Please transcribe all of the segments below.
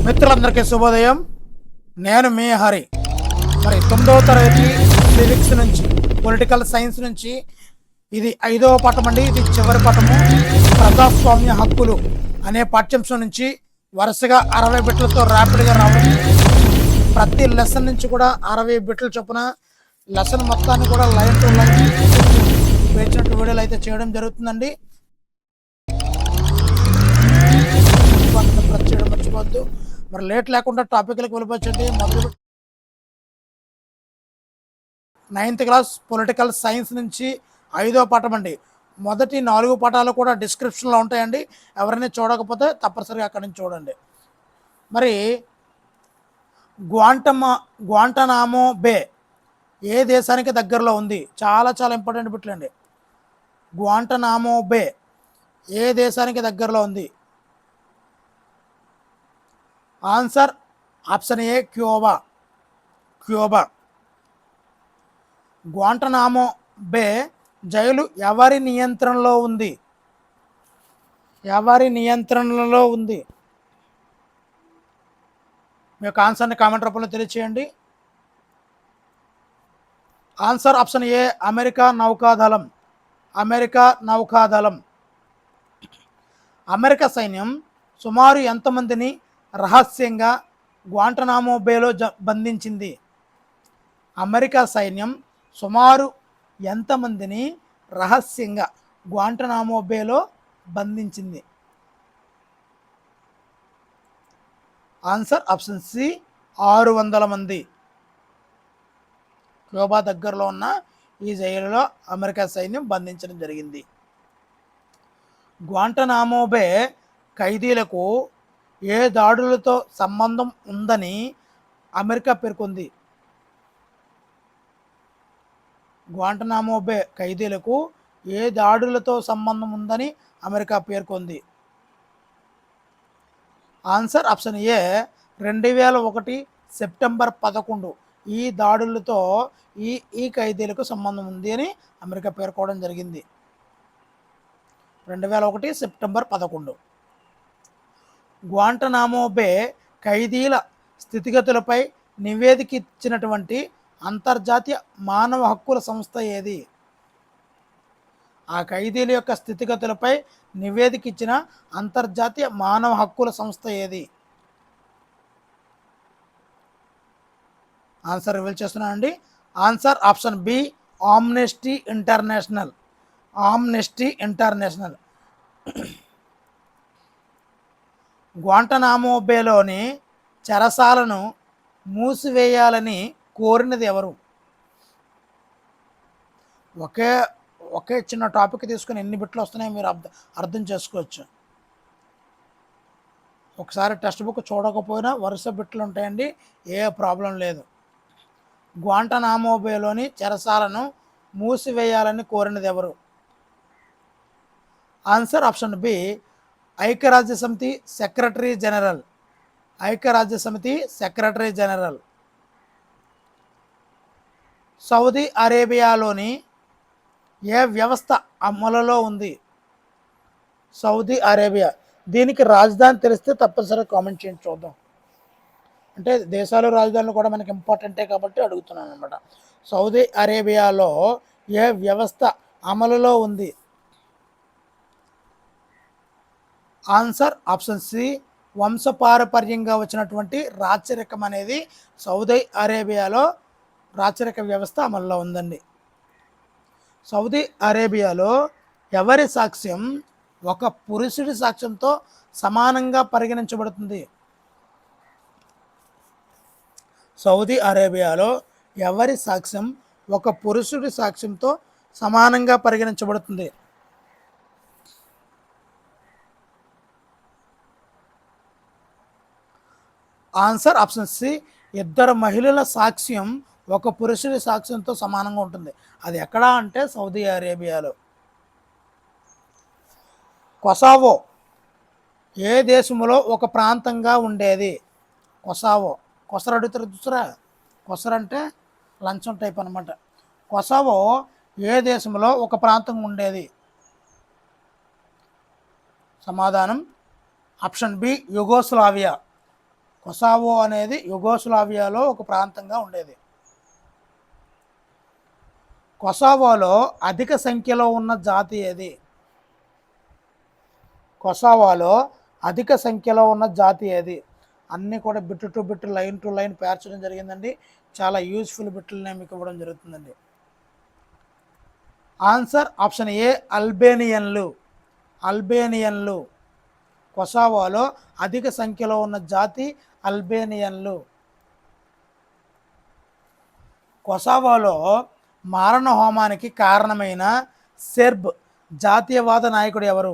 మిత్రులందరికీ శుభోదయం. నేను మీ హరి. మరి 9వ తరగతి సివిక్స్ నుంచి, పొలిటికల్ సైన్స్ నుంచి ఇది 5వ పాఠం అండి. ఇది చివరి పాఠము. ప్రజాస్వామ్య హక్కులు అనే పాఠ్యాంశం నుంచి వరుసగా 60 బిట్లతో ర్యాపిడ్గా రావడం. ప్రతి లెసన్ నుంచి కూడా 60 బిట్లు చొప్పున లెసన్ మొత్తాన్ని కూడా లైన్ టు లైన్ వేసినట్టు వీడియోలు అయితే చేయడం జరుగుతుందండి. ప్రెస్ చేయడం మర్చిపోవద్దు. మరి లేట్ లేకుండా టాపిక్లకు వెళ్ళిపోవచ్చండి. మొదలు 9th క్లాస్ పొలిటికల్ సైన్స్ నుంచి 5వ పాఠం అండి. మొదటి 4 పాఠాలు కూడా డిస్క్రిప్షన్లో ఉంటాయండి. ఎవరైనా చూడకపోతే తప్పనిసరిగా అక్కడి నుంచి చూడండి. మరి గ్వాంటనామో బే ఏ దేశానికి దగ్గరలో ఉంది? చాలా చాలా ఇంపార్టెంట్ బిట్లు అండి. గ్వాంటనామో బే ఏ దేశానికి దగ్గరలో ఉంది? Answer option A Cuba. Guantanamo Bay jail ఎవరి నియంత్రణలో ఉంది? మీ యొక్క ఆన్సర్ని కామెంట్ రూపంలో తెలియచేయండి. ఆన్సర్ ఆప్షన్ ఏ అమెరికా నౌకాదళం. అమెరికా సైన్యం సుమారు ఎంతమందిని రహస్యంగా గ్వాంటనామో బేలో బంధించింది? అమెరికా సైన్యం సుమారు ఎంతమందిని రహస్యంగా గ్వాంటనామో బేలో బంధించింది? ఆన్సర్ ఆప్షన్ సి 600 మంది. క్యూబా దగ్గరలో ఉన్న ఈ జైలులో అమెరికా సైన్యం బంధించడం జరిగింది. గ్వాంటనామో బే ఖైదీలకు ఏ దాడులతో సంబంధం ఉందని అమెరికా పేర్కొంది? గ్వాంటనామో బే ఖైదీలకు ఏ దాడులతో సంబంధం ఉందని అమెరికా పేర్కొంది? ఆన్సర్ ఆప్షన్ ఏ 2001 సెప్టెంబర్ 11 ఈ దాడులతో ఈ ఖైదీలకు సంబంధం ఉంది అని అమెరికా పేర్కోవడం జరిగింది. 2001 సెప్టెంబర్ 11. గ్వాంటనామో బే ఖైదీల స్థితిగతులపై నివేదిక ఇచ్చినటువంటి అంతర్జాతీయ మానవ హక్కుల సంస్థ ఏది? ఆ ఖైదీల యొక్క స్థితిగతులపై నివేదిక ఇచ్చిన అంతర్జాతీయ మానవ హక్కుల సంస్థ ఏది? ఆన్సర్ రివీల్ చేస్తున్నానండి. Answer option B Amnesty International. Guantanamo బేలోని చెరసాలను మూసివేయాలని కోరినది ఎవరు? ఒకే చిన్న టాపిక్ తీసుకుని ఎన్ని బిట్లు వస్తున్నాయో మీరు అర్థం చేసుకోవచ్చు. ఒకసారి టెక్స్ట్ బుక్ చూడకపోయినా వరుస బిట్లు ఉంటాయండి, ఏ ప్రాబ్లం లేదు. గ్వాంటనామో బేలోని చెరసాలను మూసివేయాలని కోరినది ఎవరు? ఆన్సర్ ఆప్షన్ బి ఐక్యరాజ్యసమితి సెక్రటరీ జనరల్. సౌదీ అరేబియాలోని ఏ వ్యవస్థ అమలులో ఉంది? Saudi Arabia. దీనికి రాజధాని తెలిస్తే తప్పనిసరిగా కామెంట్ చేయండి, చూద్దాం. అంటే దేశాలు రాజధానులు కూడా మనకి ఇంపార్టెంటే కాబట్టి అడుగుతున్నాను అనమాట. సౌదీ అరేబియాలో ఏ వ్యవస్థ అమలులో ఉంది? ఆన్సర్ ఆప్షన్ సి వంశపారపర్యంగా వచ్చినటువంటి రాచరికం అనేది సౌదీ అరేబియాలో రాచరిక వ్యవస్థ అమల్లో ఉందండి. సౌదీ అరేబియాలో ఎవరి సాక్ష్యం ఒక పురుషుడి సాక్ష్యంతో సమానంగా పరిగణించబడుతుంది? సౌదీ అరేబియాలో ఎవరి సాక్ష్యం ఒక పురుషుడి సాక్ష్యంతో సమానంగా పరిగణించబడుతుంది? ఆన్సర్ ఆప్షన్ సి 2 మహిళల సాక్ష్యం ఒక పురుషుడి సాక్ష్యంతో సమానంగా ఉంటుంది. అది ఎక్కడా అంటే సౌదీ అరేబియాలో. కొసావో ఏ దేశంలో ఒక ప్రాంతంగా ఉండేది? కొసర అడుగుతారు చూసారా, కొసర అంటే లంచం టైప్ అనమాట. కొసావో ఏ దేశంలో ఒక ప్రాంతంగా ఉండేది? సమాధానం ఆప్షన్ బి యుగోస్లావియా. కొసావో అనేది యుగోస్లావియాలో ఒక ప్రాంతంగా ఉండేది. కొసావోలో అధిక సంఖ్యలో ఉన్న జాతి ఏది? కొసావోలో అధిక సంఖ్యలో ఉన్న జాతి ఏది? అన్నీ కూడా bit to bit, line to line పేర్చడం జరిగిందండి. చాలా యూజ్ఫుల్ బిట్లనే మీకు ఇవ్వడం జరుగుతుందండి. ఆన్సర్ ఆప్షన్ ఏ అల్బేనియన్లు. అల్బేనియన్లు. కొసావోలో అధిక సంఖ్యలో ఉన్న జాతి అల్బేనియన్లు. కొసావోలో మారణ హోమానికి కారణమైన సెర్బ్ జాతీయవాద నాయకుడు ఎవరు?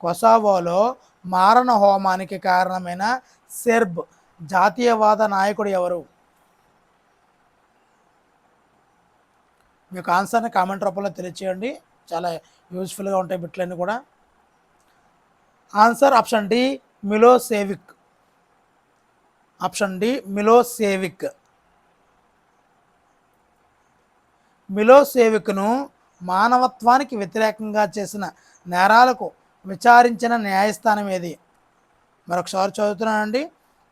కొసావోలో మారణ హోమానికి కారణమైన సెర్బ్ జాతీయవాద నాయకుడు ఎవరు? మీకు ఆన్సర్ని కామెంట్ రూపంలో తెలియచేయండి. చాలా యూజ్ఫుల్గా ఉంటాయి బిట్లన్నీ కూడా. Answer option D Milosevic. Option D Milosevic. మిలోసేవిక్ను మానవత్వానికి వ్యతిరేకంగా చేసిన నేరాలకు విచారించిన న్యాయస్థానం ఏది? మరొకసారి చదువుతున్నానండి.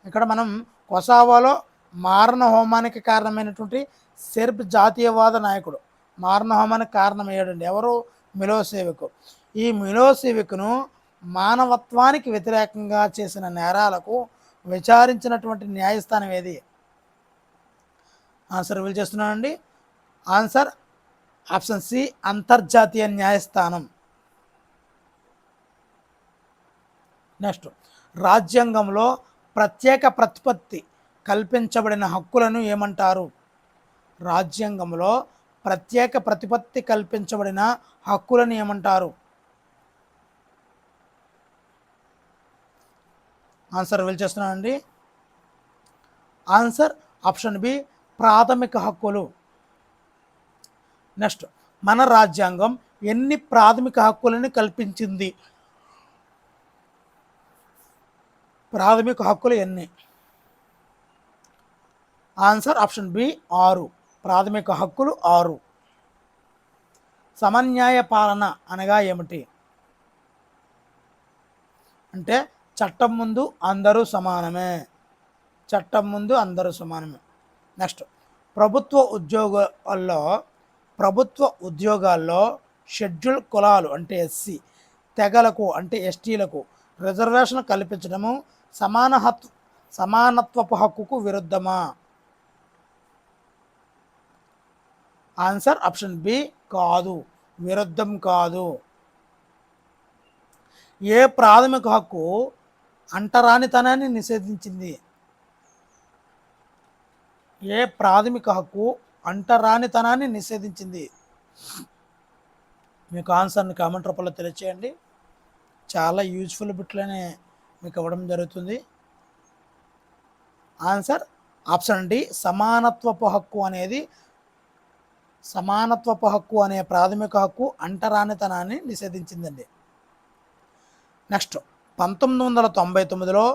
ఇక్కడ మనం కొసావోలో మారణ హోమానికి కారణమైనటువంటి సెర్బ్ జాతీయవాద నాయకుడు మారణ హోమానికి కారణమయ్యాడండి. ఎవరు? మిలోసేవిక్. ఈ మిలోసేవిక్ను మానవత్వానికి వ్యతిరేకంగా చేసిన నేరాలకు విచారించినటువంటి న్యాయస్థానం ఏది? ఆన్సర్ రివీల్ చేస్తున్నానండి. ఆన్సర్ ఆప్షన్ సి అంతర్జాతీయ న్యాయస్థానం. నెక్స్ట్, రాజ్యాంగంలో ప్రత్యేక ప్రతిపత్తి కల్పించబడిన హక్కులను ఏమంటారు? రాజ్యాంగంలో ప్రత్యేక ప్రతిపత్తి కల్పించబడిన హక్కులను ఏమంటారు? ఆన్సర్ రివీల్ చేస్తున్నానండి. ఆన్సర్ ఆప్షన్ బి ప్రాథమిక హక్కులు. నెక్స్ట్, మన రాజ్యాంగం ఎన్ని ప్రాథమిక హక్కులను కల్పించింది? ప్రాథమిక హక్కులు ఎన్ని? Answer option B 6. ప్రాథమిక హక్కులు 6. సమన్యాయ పాలన అనగా ఏమిటి? అంటే చట్టం ముందు అందరూ సమానమే. చట్టం ముందు అందరూ సమానమే. నెక్స్ట్, ప్రభుత్వ ఉద్యోగాల్లో షెడ్యూల్ కులాలు అంటే ఎస్సీ, తెగలకు అంటే ఎస్టీలకు రిజర్వేషన్ కల్పించడము సమానత్వపు హక్కుకు విరుద్ధమా? ఆన్సర్ ఆప్షన్ బి కాదు, విరుద్ధం కాదు. ఏ ప్రాథమిక హక్కు అంటరానితనాన్ని నిషేధించింది? ఏ ప్రాథమిక హక్కు అంటరానితనాన్ని నిషేధించింది? మీకు ఆన్సర్ని కామెంట్ రూపంలో తెలియచేయండి. చాలా యూజ్ఫుల్ బిట్లనే మీకు ఇవ్వడం జరుగుతుంది. ఆన్సర్ ఆప్షన్ డి సమానత్వపు హక్కు అనే ప్రాథమిక హక్కు అంటరానితనాన్ని నిషేధించిందండి. నెక్స్ట్, 1999లో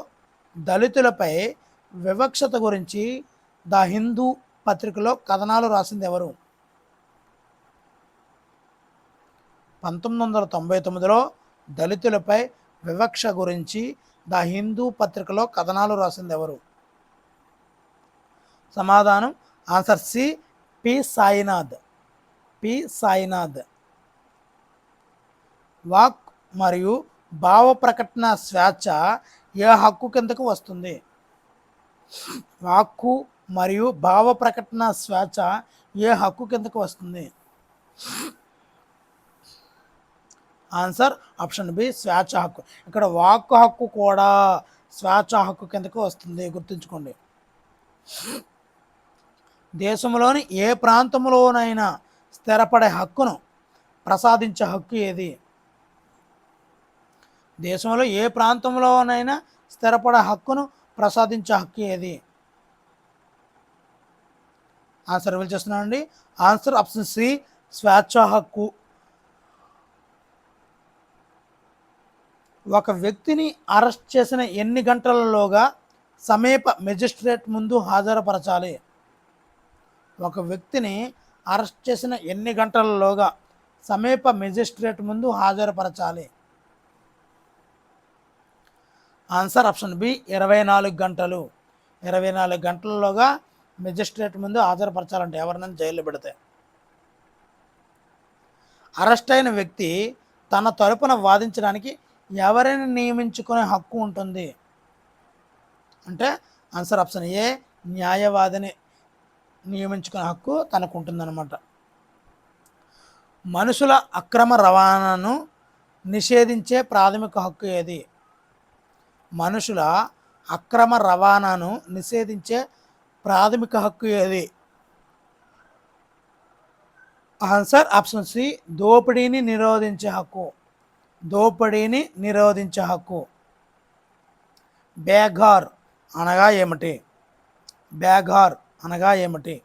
దళితులపై వివక్షత గురించి ద హిందూ పత్రికలో కథనాలు రాసింది ఎవరు? 1999లో దళితులపై వివక్ష గురించి ద హిందూ పత్రికలో కథనాలు రాసింది ఎవరు? సమాధానం answer C P Sainath. P Sainath. వాక్ మరియు భావ ప్రకటన స్వేచ్ఛ ఏ హక్కు కిందకు వస్తుంది? వాక్కు మరియు భావ ప్రకటన స్వేచ్ఛ ఏ హక్కు కిందకు వస్తుంది? ఆన్సర్ ఆప్షన్ బి స్వేచ్ఛ హక్కు. ఇక్కడ వాక్కు హక్కు కూడా స్వేచ్ఛ హక్కు కిందకు వస్తుంది, గుర్తుంచుకోండి. దేశంలోని ఏ ప్రాంతంలోనైనా స్థిరపడే హక్కును ప్రసాదించే హక్కు ఏది? దేశంలో ఏ ప్రాంతంలోనైనా స్థిరపడే హక్కును ప్రసాదించే హక్కు ఏది? ఆన్సర్ రివీల్ చేస్తున్నానండి. ఆన్సర్ ఆప్షన్ సి స్వేచ్ఛ హక్కు. ఒక వ్యక్తిని అరెస్ట్ చేసిన ఎన్ని గంటలలోగా సమీప మెజిస్ట్రేట్ ముందు హాజరుపరచాలి? ఒక వ్యక్తిని అరెస్ట్ చేసిన ఎన్ని గంటలలోగా సమీప మెజిస్ట్రేట్ ముందు హాజరుపరచాలి? ఆన్సర్ ఆప్షన్ బి 24 గంటలు. 24 గంటలలోగా మెజిస్ట్రేట్ ముందు హాజరుపరచాలంటే ఎవరినైనా జైల్లో పెడితే. అరెస్ట్ అయిన వ్యక్తి తన తరపున వాదించడానికి ఎవరిని నియమించుకునే హక్కు ఉంటుంది అంటే ఆన్సర్ ఆప్షన్ ఏ న్యాయవాదిని నియమించుకునే హక్కు తనకు ఉంటుందన్నమాట. మనుషుల అక్రమ రవాణాను నిషేధించే ప్రాథమిక హక్కు ఏది? మనుషుల అక్రమ రవాణాను నిషేధించే ప్రాథమిక హక్కు ఏది? ఆన్సర్ ఆప్షన్ సి దోపిడీని నిరోధించే హక్కు. దోపిడీని నిరోధించే హక్కు. బేఘార్ అనగా ఏమిటి? బేఘార్ అనగా ఏమిటి?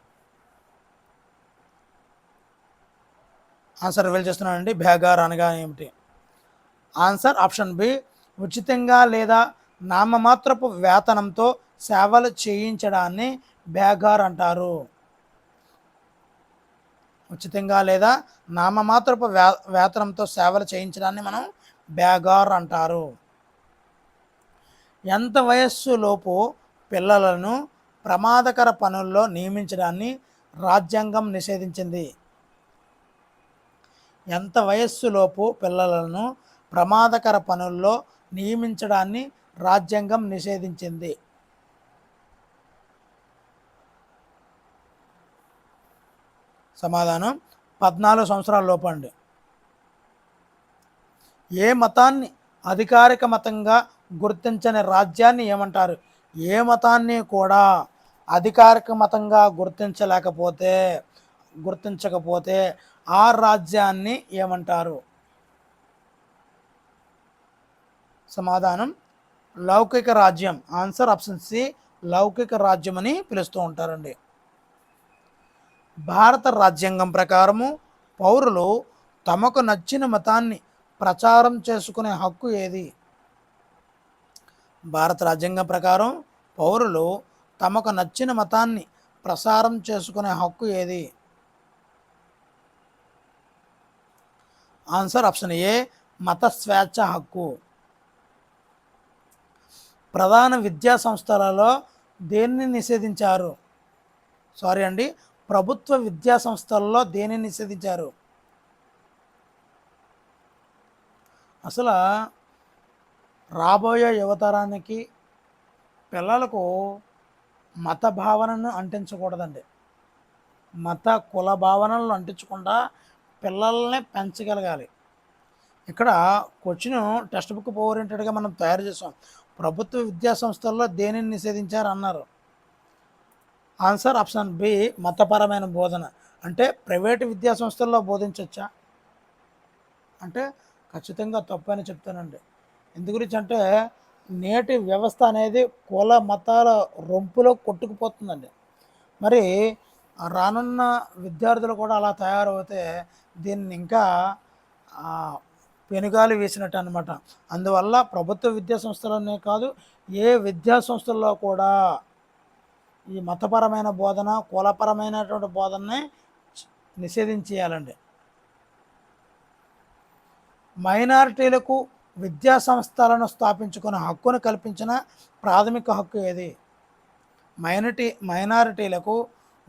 ఆన్సర్ రివీల్ చేస్తున్నానండి. బేఘార్ అనగా ఏమిటి? ఆన్సర్ ఆప్షన్ బి ఉచితంగా లేదా నామమాత్రపు వేతనంతో సేవలు చేయించడాన్ని బేఘార్ అంటారు. ఉచితంగా లేదా నామమాత్రపు వేతనంతో సేవలు చేయించడాన్ని మనం బేఘార్ అంటారు. ఎంత వయస్సులోపు పిల్లలను ప్రమాదకర పనుల్లో నియమించడాన్ని రాజ్యాంగం నిషేధించింది? ఎంత వయస్సులోపు పిల్లలను ప్రమాదకర పనుల్లో నియమించడాన్ని రాజ్యాంగం నిషేధించింది? సమాధానం 14 సంవత్సరాల లోపు అండి. ఏ మతాన్ని అధికారిక మతంగా గుర్తించని రాజ్యాన్ని ఏమంటారు? ఏ మతాన్ని కూడా అధికారిక మతంగా గుర్తించకపోతే ఆ రాజ్యాన్ని ఏమంటారు? సమాధానం లౌకిక రాజ్యం. ఆన్సర్ ఆప్షన్ సి లౌకిక రాజ్యం అని పిలుస్తూ ఉంటారండి. భారత రాజ్యాంగం ప్రకారము పౌరులు తమకు నచ్చిన మతాన్ని ప్రచారం చేసుకునే హక్కు ఏది? భారత రాజ్యాంగం ప్రకారం పౌరులు తమకు నచ్చిన మతాన్ని ప్రసారం చేసుకునే హక్కు ఏది? ఆన్సర్ ఆప్షన్ ఏ మత స్వేచ్ఛ హక్కు. ప్రధాన విద్యా సంస్థలలో దేన్ని నిషేధించారు? ప్రభుత్వ విద్యా సంస్థల్లో దేన్ని నిషేధించారు? అసలు రాబోయే యువతరానికి పిల్లలకు మత భావనను అంటించకూడదండి. మత కుల భావనలను అంటించకుండా పిల్లల్ని పెంచగలగాలి. ఇక్కడ క్వశ్చన్ టెక్స్ట్ బుక్ ఓరియంటెడ్గా మనం తయారు చేసాం. ప్రభుత్వ విద్యా సంస్థల్లో దేనిని నిషేధించారు అన్నారు. ఆన్సర్ ఆప్షన్ బి మతపరమైన బోధన. అంటే ప్రైవేటు విద్యా సంస్థల్లో బోధించవచ్చా అంటే ఖచ్చితంగా తప్పు అని చెప్తానండి. ఎందు గురించి అంటే నేటి వ్యవస్థ అనేది కుల మతాల రొంపులో కొట్టుకుపోతుందండి. మరి రానున్న విద్యార్థులు కూడా అలా తయారవుతే దీన్ని ఇంకా పెనుగాలి వేసినట్టు అనమాట. అందువల్ల ప్రభుత్వ విద్యా సంస్థలనే కాదు ఏ విద్యా సంస్థల్లో కూడా ఈ మతపరమైన బోధన కులపరమైనటువంటి బోధనని నిషేధించేయాలండి. మైనారిటీలకు విద్యా సంస్థలను స్థాపించుకునే హక్కును కల్పించిన ప్రాథమిక హక్కు ఏది? మైనారిటీలకు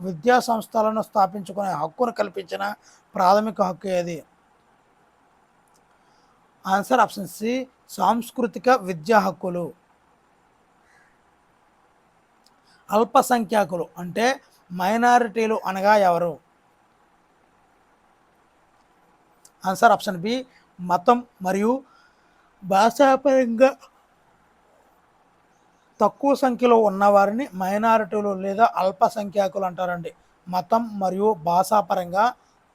విద్యా సంస్థలను స్థాపించుకునే హక్కును కల్పించిన ప్రాథమిక హక్కు ఏది? ఆన్సర్ ఆప్షన్ సి సాంస్కృతిక విద్యా హక్కులు. అల్పసంఖ్యాకులు అంటే మైనారిటీలు అనగా ఎవరు? ఆన్సర్ ఆప్షన్ బి మతం మరియు భాషాపరంగా తక్కువ సంఖ్యలో ఉన్నవారిని మైనారిటీలు లేదా అల్పసంఖ్యాకులు అంటారండి. మతం మరియు భాషాపరంగా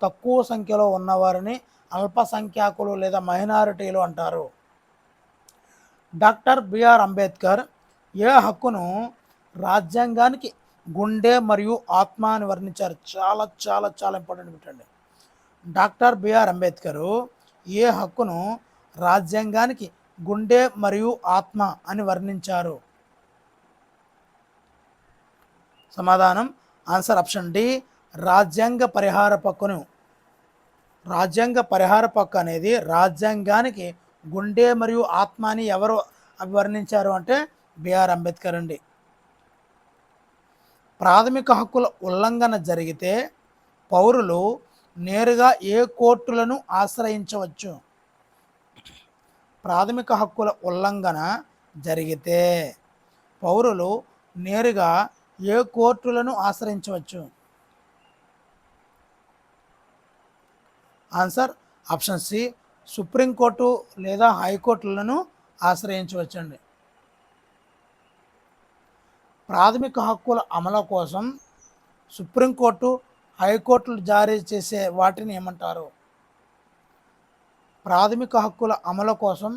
తక్కువ సంఖ్యలో ఉన్నవారిని అల్పసంఖ్యాకులు లేదా మైనారిటీలు అంటారు. డాక్టర్ బిఆర్ అంబేద్కర్ ఏ హక్కును రాజ్యాంగానికి గుండె మరియు ఆత్మ అని వర్ణించారు? చాలా చాలా చాలా ఇంపార్టెంట్ పెట్టండి. డాక్టర్ బిఆర్ అంబేద్కర్ ఏ హక్కును రాజ్యాంగానికి గుండె మరియు ఆత్మ అని వర్ణించారు? సమాధానం ఆన్సర్ ఆప్షన్ డి రాజ్యాంగ పరిహార హక్కును. రాజ్యాంగ పరిహార హక్కు అనేది రాజ్యాంగానికి గుండె మరియు ఆత్మ అని ఎవరు వర్ణించారు అంటే బిఆర్ అంబేద్కర్ అండి. ప్రాథమిక హక్కుల ఉల్లంఘన జరిగితే పౌరులు నేరుగా ఏ కోర్టులను ఆశ్రయించవచ్చు? ప్రాథమిక హక్కుల ఉల్లంఘన జరిగితే పౌరులు నేరుగా ఏ కోర్టులను ఆశ్రయించవచ్చు? ఆన్సర్ ఆప్షన్ సి, సుప్రీంకోర్టు లేదా హైకోర్టులను ఆశ్రయించవచ్చండి. ప్రాథమిక హక్కుల అమలు కోసం సుప్రీంకోర్టు, హైకోర్టులు జారీ చేసే వాటిని ఏమంటారు? ప్రాథమిక హక్కుల అమలు కోసం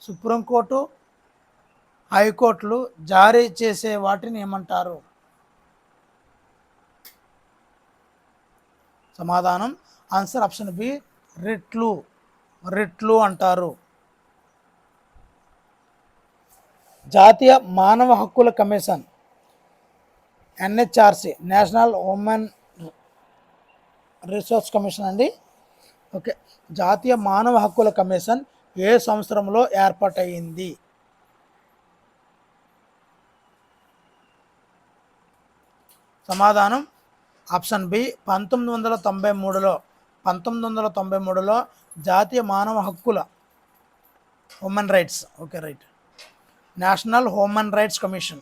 సుప్రీంకోర్టు, హైకోర్టులు జారీ చేసే వాటిని ఏమంటారు? సమాధానం ఆన్సర్ ఆప్షన్ బి, రిట్లు అంటారు. జాతీయ మానవ హక్కుల commission NHRC, national human resource commission అండి. ఓకే, జాతీయ మానవ హక్కుల కమిషన్ ఏ సంవత్సరంలో ఏర్పాటయింది? సమాధానం ఆప్షన్ బి, 1993లో జాతీయ మానవ హక్కుల human rights, okay right, national human rights commission